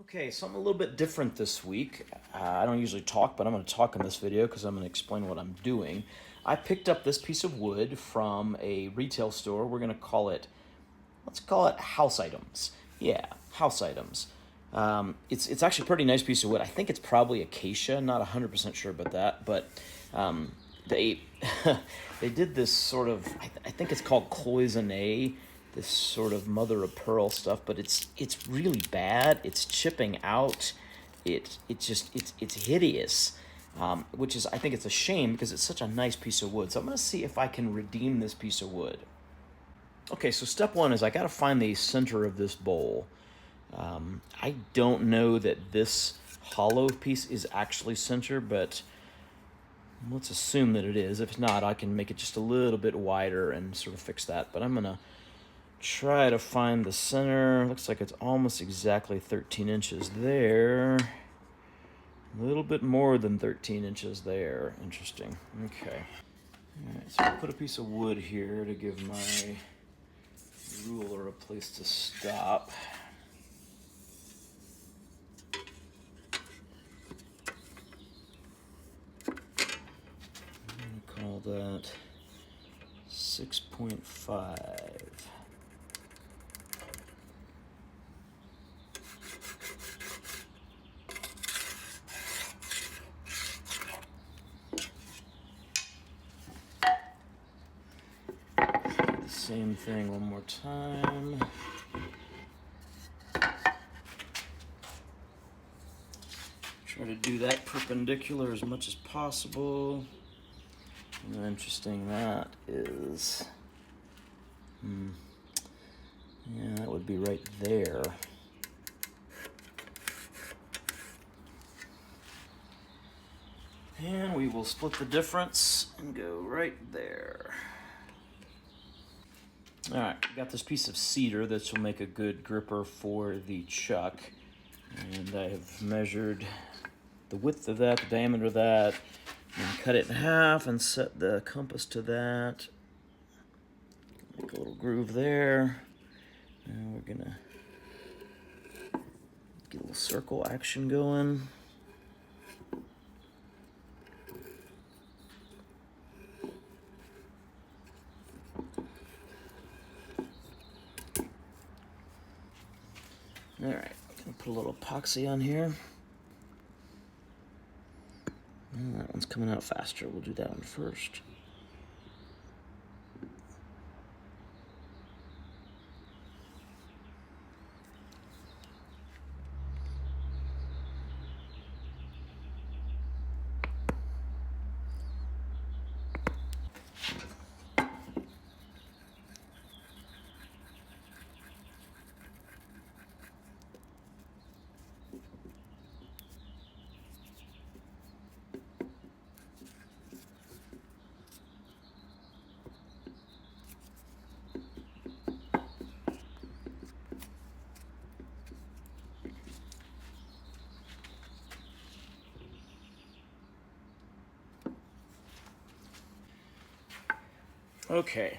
Okay, something a little bit different this week. I don't usually talk, but I'm going to talk in this video because I'm going to explain what I'm doing. I picked up this piece of wood from a retail store. We're going to call it, let's call it house items. Yeah, house items. It's actually a pretty nice piece of wood. I think it's probably acacia. Not 100% sure about that, but they they did this sort of, I think it's called cloisonne, this sort of mother of pearl stuff, but it's really bad. It's chipping out. It's hideous, which is, I think it's a shame because it's such a nice piece of wood. So I'm going to see if I can redeem this piece of wood. Okay, so step one is I got to find the center of this bowl. I don't know that this hollow piece is actually center, but let's assume that it is. If it's not, I can make it just a little bit wider and sort of fix that. But I'm going to try to find the center. Looks like it's almost exactly 13 inches there. A little bit more than 13 inches there. Interesting. Okay. All right, so I'll put a piece of wood here to give my ruler a place to stop. I'm going to call that 6.5. Same thing one more time. Try to do that perpendicular as much as possible. And interesting that is, yeah, that would be right there. And we will split the difference and go right there. All right, got this piece of cedar that will make a good gripper for the chuck. And I have measured the width of that, the diameter of that, and cut it in half and set the compass to that. Make a little groove there. And we're gonna get a little circle action going. All right, gonna put a little epoxy on here. And that one's coming out faster. We'll do that one first. Okay,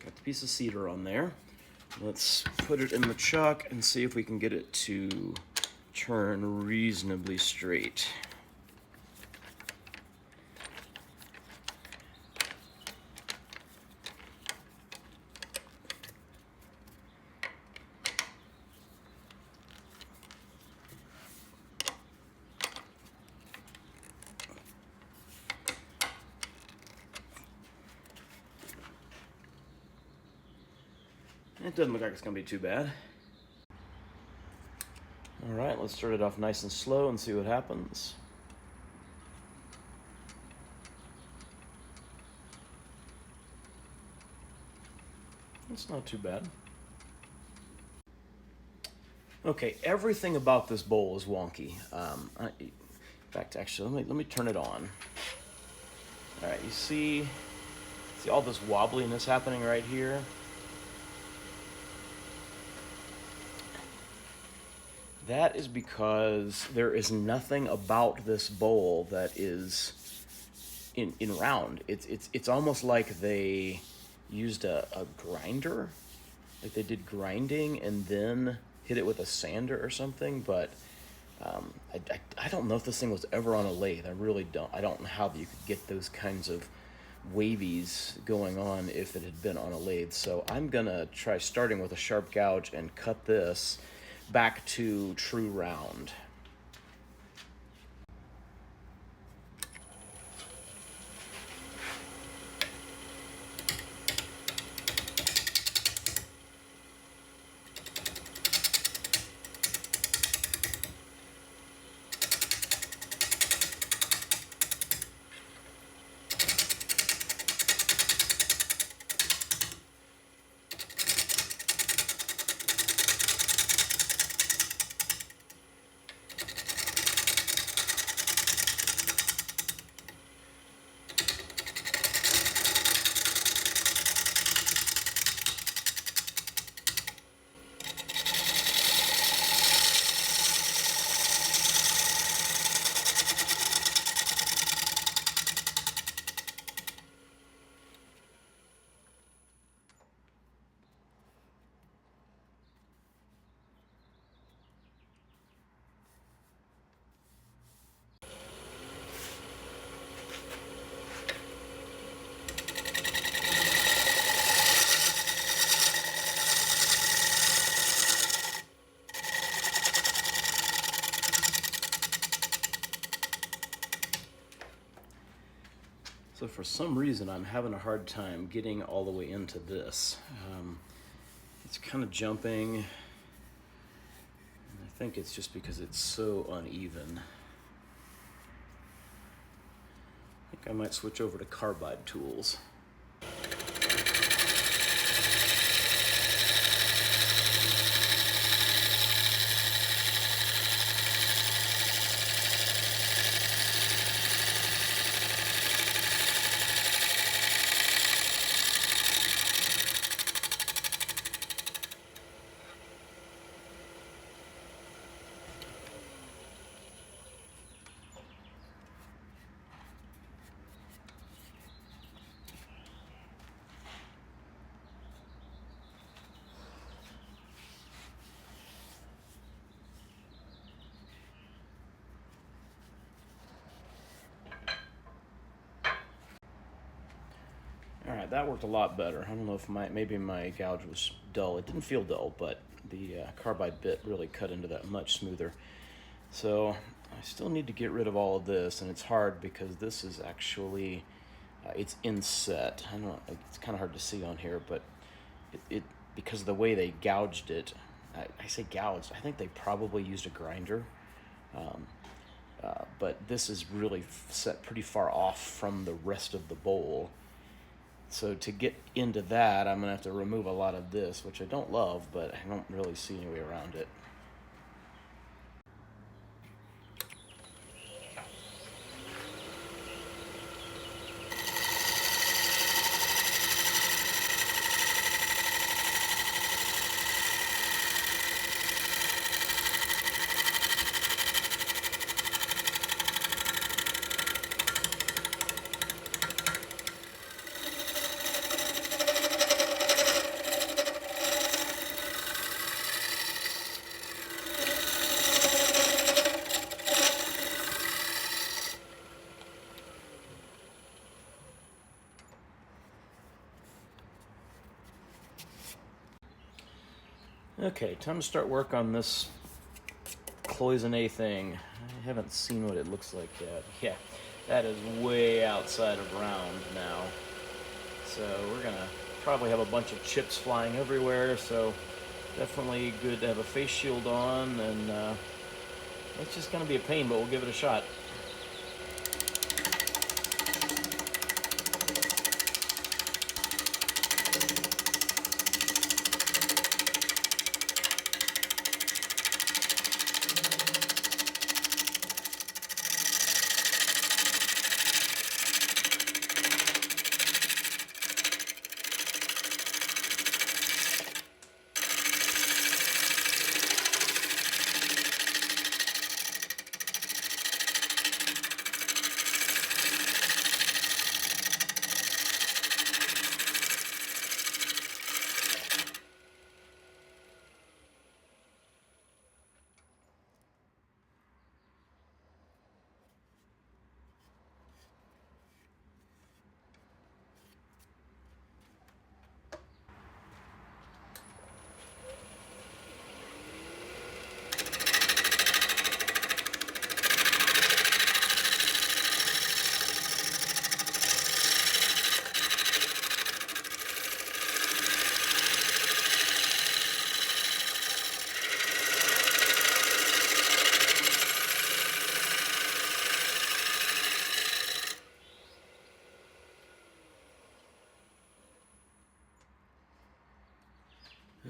got the piece of cedar on there. Let's put it in the chuck and see if we can get it to turn reasonably straight. It doesn't look like it's going to be too bad. All right, let's start it off nice and slow and see what happens. It's not too bad. Okay, everything about this bowl is wonky. In fact, actually, let me turn it on. All right, you see all this wobbliness happening right here? That is because there is nothing about this bowl that is in round. It's almost like they used a grinder, like they did grinding and then hit it with a sander or something, but I don't know if this thing was ever on a lathe. I really don't. I don't know how you could get those kinds of wavies going on if it had been on a lathe. So I'm gonna try starting with a sharp gouge and cut this back to true round. So for some reason, I'm having a hard time getting all the way into this. It's kind of jumping. And I think it's just because it's so uneven. I think I might switch over to carbide tools. All right, that worked a lot better. I don't know if maybe my gouge was dull. It didn't feel dull, but the carbide bit really cut into that much smoother. So I still need to get rid of all of this, and it's hard because this is actually, it's inset. I don't know, it's kind of hard to see on here, but it because of the way they gouged it, I say gouged, I think they probably used a grinder. But this is really set pretty far off from the rest of the bowl. So to get into that, I'm gonna have to remove a lot of this, which I don't love, but I don't really see any way around it. Okay, time to start work on this cloisonne thing. I haven't seen what it looks like yet. Yeah, that is way outside of round now. So we're gonna probably have a bunch of chips flying everywhere, so definitely good to have a face shield on, and it's just gonna be a pain, but we'll give it a shot.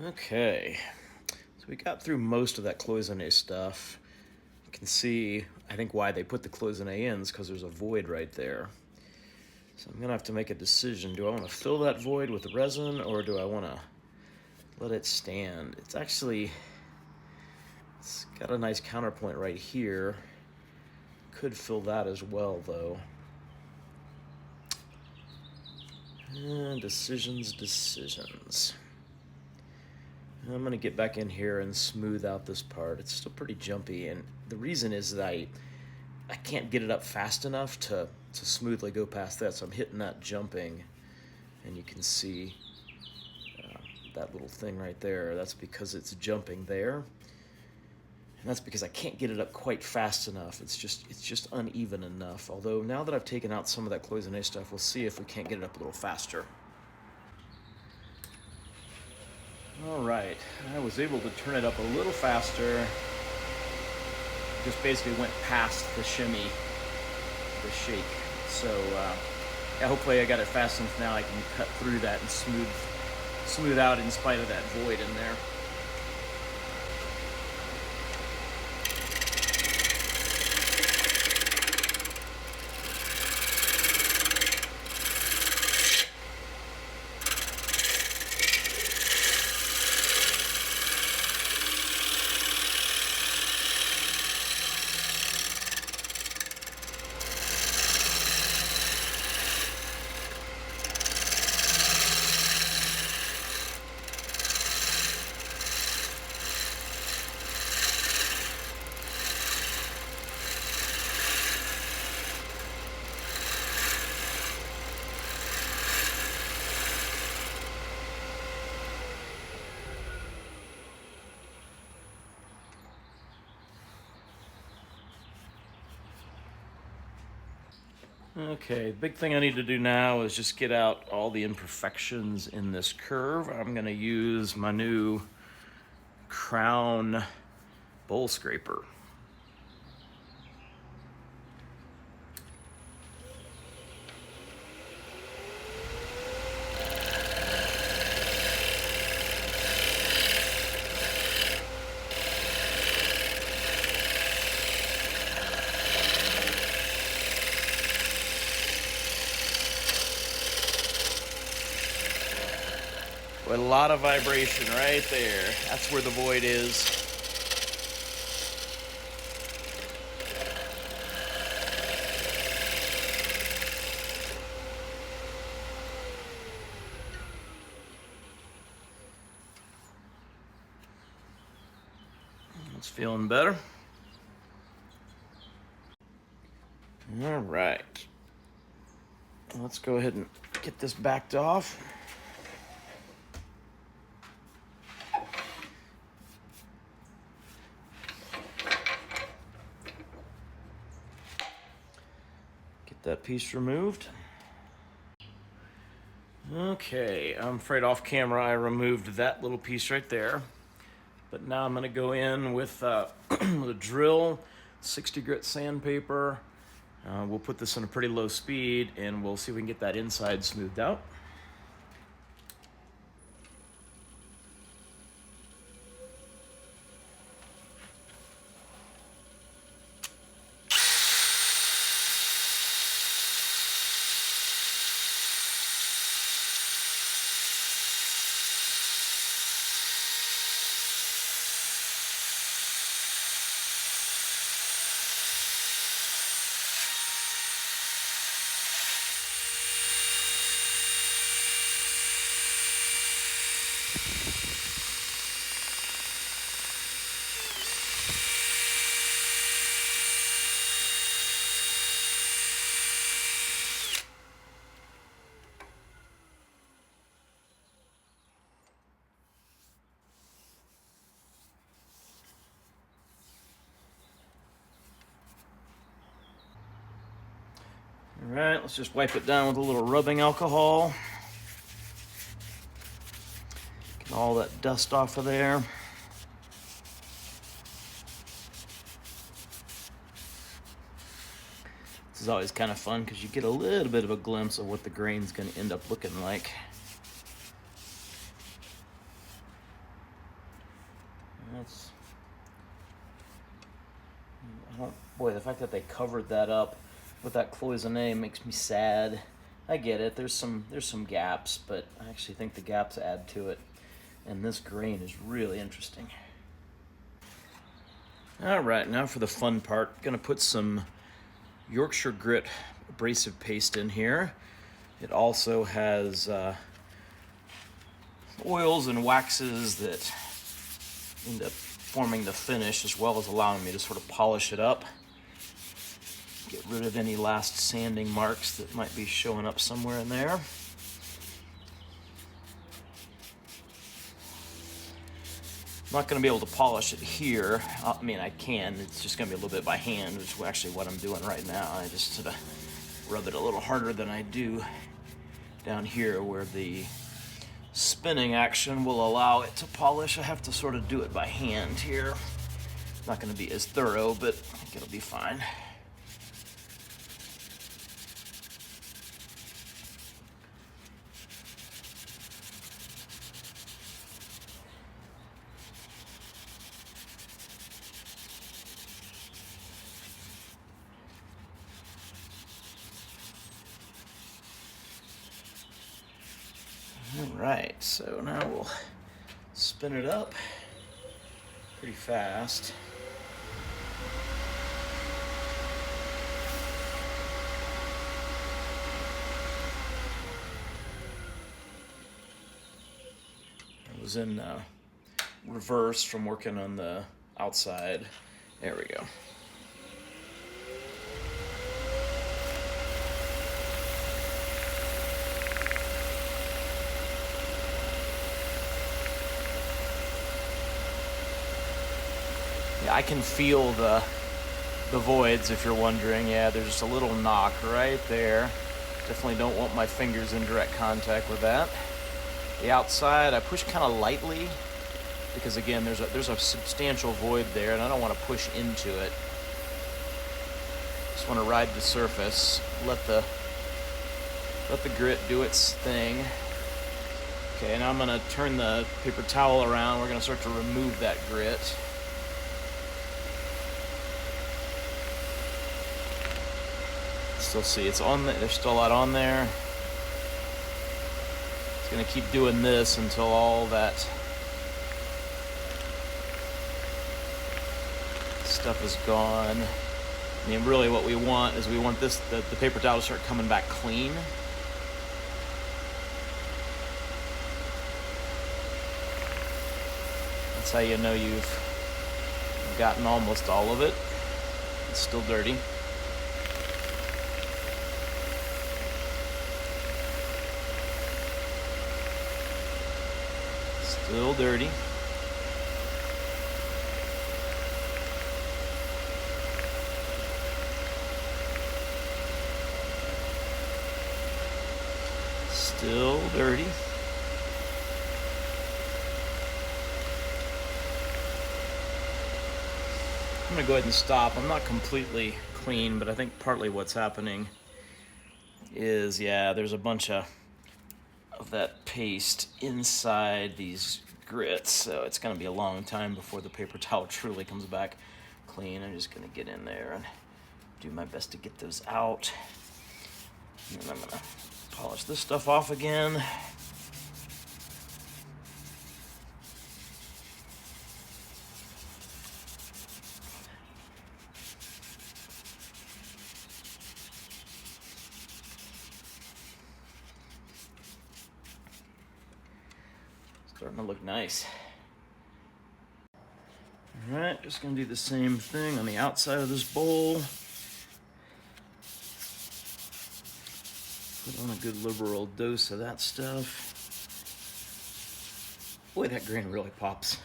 Okay, so we got through most of that cloisonne stuff. You can see, I think, why they put the cloisonne in is because there's a void right there. So I'm gonna have to make a decision. Do I want to fill that void with resin, or do I want to let it stand? It's got a nice counterpoint right here. Could fill that as well, though. Decisions. I'm gonna get back in here and smooth out this part. It's still pretty jumpy, and the reason is that I can't get it up fast enough to smoothly go past that, so I'm hitting that jumping, and you can see that little thing right there. That's because it's jumping there, and that's because I can't get it up quite fast enough. It's just uneven enough. Although now that I've taken out some of that cloisonne stuff, we'll see if we can't get it up a little faster. All right, I was able to turn it up a little faster. Just basically went past the shimmy, the shake. So yeah, hopefully I got it fast enough now I can cut through that and smooth out in spite of that void in there. Okay, the big thing I need to do now is just get out all the imperfections in this curve. I'm gonna use my new Crown bowl scraper. With a lot of vibration right there. That's where the void is. It's feeling better. All right. Let's go ahead and get this backed off. That piece removed. Okay, I'm afraid off camera I removed that little piece right there. But now I'm going to go in with a drill, 60 grit sandpaper. We'll put this in a pretty low speed and we'll see if we can get that inside smoothed out. All right, let's just wipe it down with a little rubbing alcohol. Get all that dust off of there. This is always kind of fun because you get a little bit of a glimpse of what the grain's going to end up looking like. Oh boy, the fact that they covered that up with that cloisonne makes me sad. I get it. There's some gaps, but I actually think the gaps add to it. And this grain is really interesting. All right, now for the fun part. Gonna put some Yorkshire grit abrasive paste in here. It also has oils and waxes that end up forming the finish, as well as allowing me to sort of polish it up. Get rid of any last sanding marks that might be showing up somewhere in there. I'm not going to be able to polish it here. I mean, I can. It's just going to be a little bit by hand, which is actually what I'm doing right now. I just sort of rub it a little harder than I do down here where the spinning action will allow it to polish. I have to sort of do it by hand here. Not going to be as thorough, but I think it'll be fine. All right, so now we'll spin it up pretty fast. It was in reverse from working on the outside. There we go. Yeah, I can feel the voids, if you're wondering. Yeah, there's just a little knock right there. Definitely don't want my fingers in direct contact with that. The outside, I push kind of lightly because, again, there's a substantial void there, and I don't want to push into it. Just want to ride the surface, let the grit do its thing. Okay, now I'm going to turn the paper towel around. We're going to start to remove that grit. Still see it's on there. There's still a lot on there. It's going to keep doing this until all that stuff is gone. I mean, really what we want is we want the paper towel to start coming back clean. That's how you know you've gotten almost all of it. It's still dirty. Still dirty. Still dirty. I'm going to go ahead and stop. I'm not completely clean, but I think partly what's happening is, yeah, there's a bunch of that paste inside these grits, so it's going to be a long time before the paper towel truly comes back clean. I'm just going to get in there and do my best to get those out. And then I'm going to polish this stuff off again. Starting to look nice. All right, just gonna do the same thing on the outside of this bowl. Put on a good liberal dose of that stuff. Boy, that grain really pops.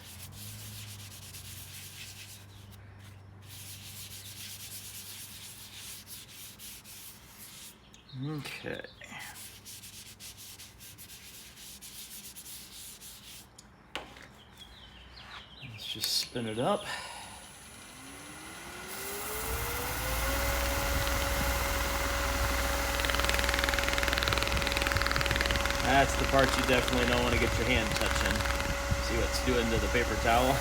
Okay. Let's just spin it up. That's the part you definitely don't want to get your hand touching. See what it's doing to the paper towel?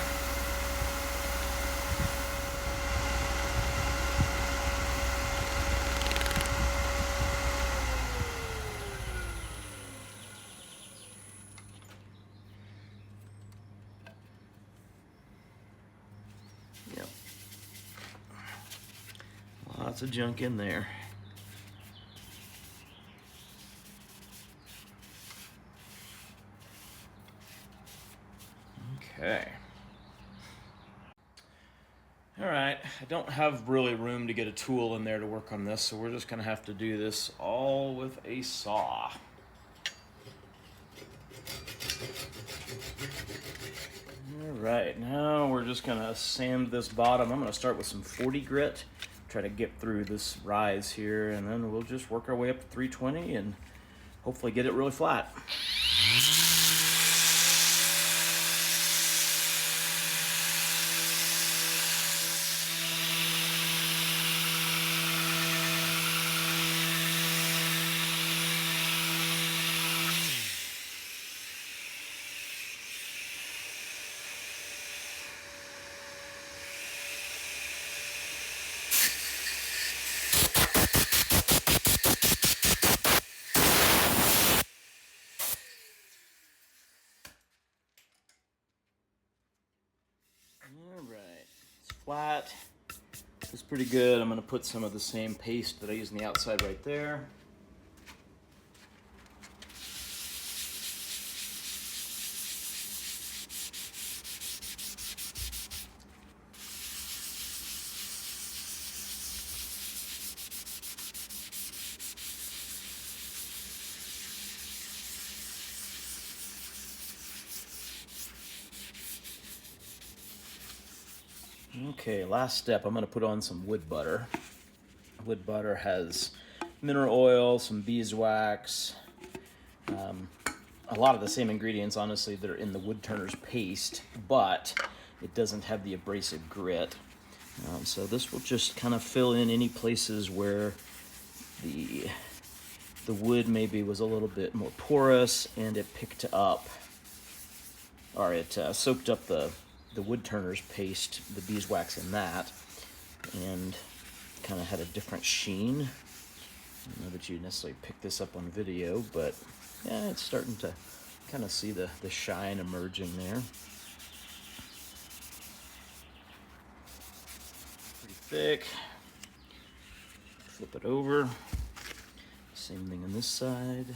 Lots of junk in there. Okay. All right, I don't have really room to get a tool in there to work on this, so we're just gonna have to do this all with a saw. All right, now we're just gonna sand this bottom. I'm gonna start with some 40 grit, try to get through this rise here, and then we'll just work our way up to 320 and hopefully get it really flat. All right, it's flat. It's pretty good. I'm going to put some of the same paste that I used on the outside right there. Okay, last step, I'm going to put on some wood butter. Wood butter has mineral oil, some beeswax, a lot of the same ingredients, honestly, that are in the Woodturner's paste, but it doesn't have the abrasive grit. So this will just kind of fill in any places where the wood maybe was a little bit more porous and it picked up, or it soaked up the Woodturner's paste, the beeswax in that, and kind of had a different sheen. I don't know that you necessarily pick this up on video, but yeah, it's starting to kind of see the shine emerging there. Pretty thick. Flip it over. Same thing on this side.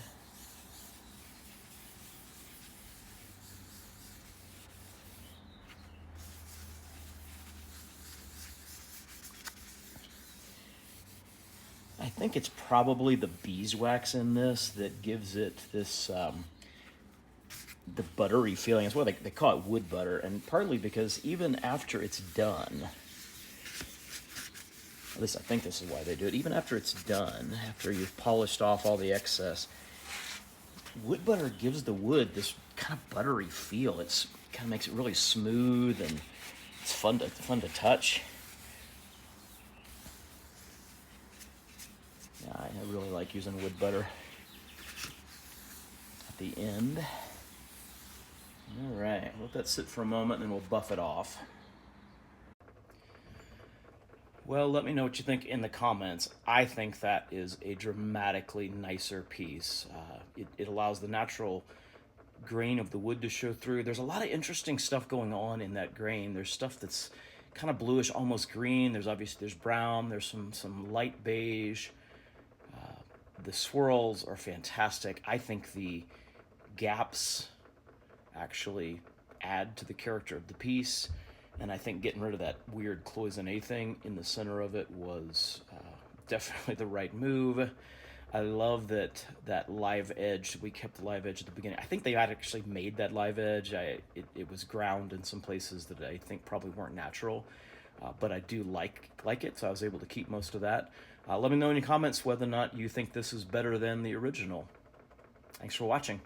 I think it's probably the beeswax in this that gives it this, the buttery feeling. That's why they call it wood butter, and partly because even after it's done, at least I think this is why they do it, even after it's done, after you've polished off all the excess, wood butter gives the wood this kind of buttery feel. It's kind of makes it really smooth, and it's fun to touch. Yeah, I really like using wood butter at the end. All right, let that sit for a moment, and then we'll buff it off. Well, let me know what you think in the comments. I think that is a dramatically nicer piece. It allows the natural grain of the wood to show through. There's a lot of interesting stuff going on in that grain. There's stuff that's kind of bluish, almost green. There's brown. There's some light beige. The swirls are fantastic. I think the gaps actually add to the character of the piece, and I think getting rid of that weird cloisonne thing in the center of it was definitely the right move. I love that live edge. We kept the live edge at the beginning. I think they had actually made that live edge. It was ground in some places that I think probably weren't natural, but I do like it, so I was able to keep most of that. Let me know in your comments whether or not you think this is better than the original. Thanks for watching.